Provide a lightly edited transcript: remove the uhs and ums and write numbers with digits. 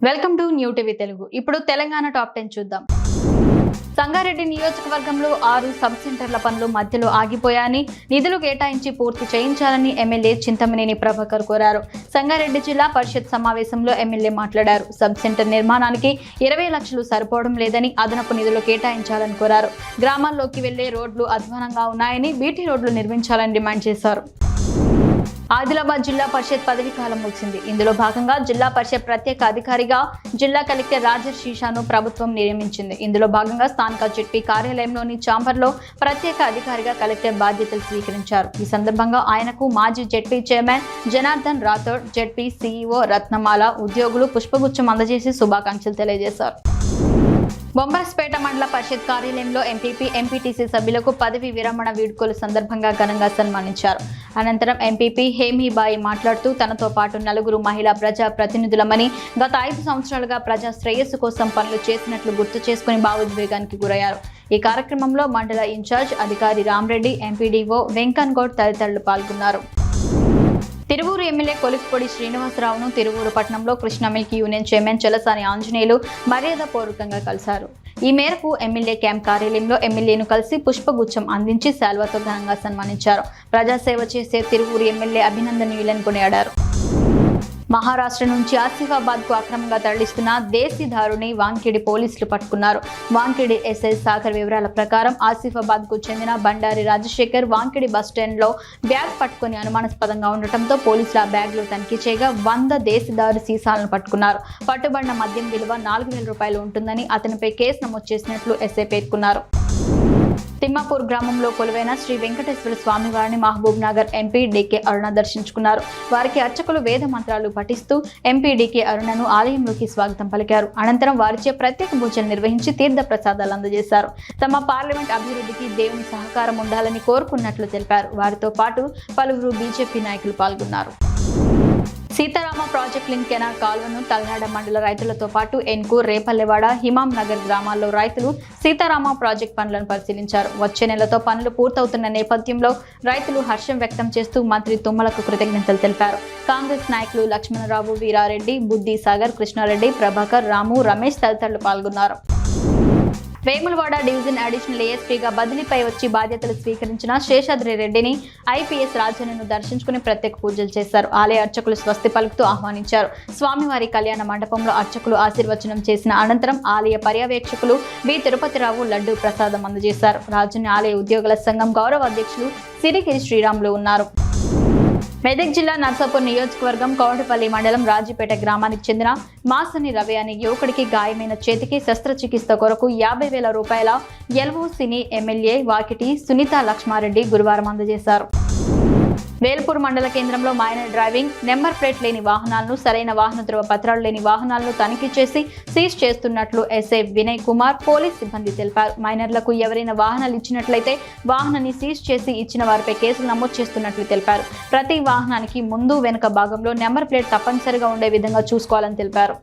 Welcome to new TV Telugu. ఇప్పుడు Telangana top 10 చూద్దాం. సంగారెడ్డి నియోజకవర్గంలో 6 సబ్ సెంటర్ల పనులు మధ్యలో ఆగిపోయాయని, నిధులు కేటాయించి పూర్తి చేయించాలని ఎమ్మెల్యే చింతమనేని ప్రభాకర్ కోరారు. సంగారెడ్డి జిల్లా పరిషత్ సమావేశంలో ఎమ్మెల్యే మాట్లాడారు. సబ్ సెంటర్ నిర్మాణానికి 20 లక్షలు సరిపోవడం లేదని, అదనపు నిధులు కేటాయించాలని కోరారు. గ్రామాల్లోకి వెళ్లే రోడ్లు అధ్వానంగా ఉన్నాయని, బీటీ రోడ్లు నిర్మించాలని డిమాండ్ చేశారు. ఆదిలాబాద్ జిల్లా పరిషత్ పదవి కాలం ముగిసింది. ఇందులో భాగంగా జిల్లా పరిషత్ ప్రత్యేక అధికారిగా జిల్లా కలెక్టర్ రాజర్ శీషాను ప్రభుత్వం నియమించింది. ఇందులో భాగంగా స్థానిక జెడ్పీ కార్యాలయంలోని ఛాంబర్లో ప్రత్యేక అధికారిగా కలెక్టర్ బాధ్యతలు స్వీకరించారు. ఈ సందర్భంగా ఆయనకు మాజీ ZP chairman Janardhan Rathod, ZP CEO Ratnamala ఉద్యోగులు పుష్పగుచ్చం అందజేసి శుభాకాంక్షలు తెలియజేశారు. బొంబరస్పేట మండల పరిషత్ కార్యాలయంలో ఎంపీపీ, ఎంపీటీసీ సభ్యులకు పదవి విరమణ వేడుకల సందర్భంగా ఘనంగా సన్మానించారు. అనంతరం ఎంపీపీ హేమీబాయి మాట్లాడుతూ తనతో పాటు 4 మహిళా ప్రజా ప్రతినిధులమని, గత 5 సంవత్సరాలుగా ప్రజా శ్రేయస్సు కోసం పనులు చేసినట్లు గుర్తు చేసుకుని భావోద్వేగానికి గురయ్యారు. ఈ కార్యక్రమంలో మండల ఇన్ఛార్జ్ అధికారి రామరెడ్డి, ఎంపీడీఓ వెంకన్ గౌడ్ తదితరులు పాల్గొన్నారు. తిరువూరు ఎమ్మెల్యే కొలిక్పొడి శ్రీనివాసరావును తిరువూరు పట్టణంలో Krishna milk union chairman Chalasani Anjaneyulu మర్యాదపూర్వకంగా కలిశారు. ఈ మేరకు ఎమ్మెల్యే క్యాంప్ కార్యాలయంలో ఎమ్మెల్యేను కలిసి పుష్పగుచ్చం అందించి శాల్వాతో ఘనంగా సన్మానించారు. ప్రజాసేవ చేసే తిరువూరు ఎమ్మెల్యే అభినందనీయులను కొనియాడారు. మహారాష్ట్ర నుంచి ఆసిఫాబాద్ కు అక్రమంగా తరలిస్తున్న దేశీదారుని వాంకిడి పోలీసులు పట్టుకున్నారు. వాంకిడి ఎస్ఐ సాగర్ వివరాల ప్రకారం ఆసిఫాబాద్ కు చెందిన బండారి రాజశేఖర్ వాంకిడి బస్టాండ్ లో బ్యాగ్ పట్టుకుని అనుమానాస్పదంగా ఉండటంతో పోలీసులు ఆ బ్యాగ్ లో తనిఖీ చేయగా 100 దేశీదారు సీసాలను పట్టుకున్నారు. పట్టుబడిన మద్యం విలువ 4,000 రూపాయలు ఉంటుందని, అతనిపై కేసు నమోదు చేసినట్లు ఎస్ఐ పేర్కొన్నారు. తిమ్మాపూర్ గ్రామంలో కొలువైన శ్రీ వెంకటేశ్వర స్వామి వారిని మహబూబ్ నగర్ ఎంపీ డీకే అరుణ దర్శించుకున్నారు. వారికి అర్చకులు వేద మంత్రాలు పఠిస్తూ ఎంపీ డీకే అరుణను ఆలయంలోకి స్వాగతం పలికారు. అనంతరం వారిచే ప్రత్యేక పూజలు నిర్వహించి తీర్థ ప్రసాదాలు అందజేశారు. తమ పార్లమెంట్ అభివృద్ధికి దేవుని సహకారం ఉండాలని కోరుకున్నట్లు తెలిపారు. వారితో పాటు పలువురు బీజేపీ నాయకులు పాల్గొన్నారు. సీతారామ ప్రాజెక్ట్ లింక్ కెనాల్ కాల్వను తలనాడ మండల రైతులతో పాటు ఎన్కూర్, రేపల్లెవాడ, హిమాం నగర్ గ్రామాల్లో రైతులు సీతారామ ప్రాజెక్ట్ పనులను పరిశీలించారు. వచ్చే నెలతో పనులు పూర్తవుతున్న నేపథ్యంలో రైతులు హర్షం వ్యక్తం చేస్తూ మంత్రి తుమ్మలకు కృతజ్ఞతలు తెలిపారు. కాంగ్రెస్ నాయకులు లక్ష్మణరావు, వీరారెడ్డి, బుద్ధి సాగర్, కృష్ణారెడ్డి, ప్రభాకర్, రాము, రమేష్ తదితరులు పాల్గొన్నారు. వేములవాడ డివిజన్ అడిషనల్ ఏఎస్పీగా బదిలీపై వచ్చి బాధ్యతలు స్వీకరించిన శేషాద్రి రెడ్డిని ఐపీఎస్ రాజన్నను దర్శించుకుని ప్రత్యేక పూజలు చేశారు. ఆలయ అర్చకులు స్వస్తి పలుకుతూ ఆహ్వానించారు. స్వామివారి కళ్యాణ మండపంలో అర్చకులు ఆశీర్వచనం చేసిన అనంతరం ఆలయ పర్యవేక్షకులు బి తిరుపతిరావు లడ్డూ ప్రసాదం అందజేశారు. రాజన్న ఆలయ ఉద్యోగుల సంఘం గౌరవ అధ్యక్షులు సిరిగిరి శ్రీరాములు ఉన్నారు. మెదక్ జిల్లా నర్సాపూర్ నియోజకవర్గం కౌంటపల్లి మండలం రాజీపేట గ్రామానికి చెందిన మాసని రవి అనే యువకుడికి గాయమైన చేతికి శస్త్రచికిత్స కొరకు 50,000 రూపాయల ఎల్ఓసిని ఎమ్మెల్యే వాకిటి సునీత లక్ష్మారెడ్డి గురువారం అందజేశారు. వేల్పూర్ మండల కేంద్రంలో మైనర్ డ్రైవింగ్, నెంబర్ ప్లేట్ లేని వాహనాలను, సరైన వాహన ధృవ పత్రాలు లేని వాహనాలను తనిఖీ చేసి సీజ్ చేస్తున్నట్లు ఎస్ఐ వినయ్ కుమార్ పోలీస్ సిబ్బంది తెలిపారు. మైనర్లకు ఎవరైనా వాహనాలు ఇచ్చినట్లయితే వాహనాన్ని సీజ్ చేసి ఇచ్చిన వారిపై కేసులు నమోదు చేస్తున్నట్లు తెలిపారు. ప్రతి వాహనానికి ముందు వెనుక భాగంలో నెంబర్ ప్లేట్ తప్పనిసరిగా ఉండే విధంగా చూసుకోవాలని తెలిపారు.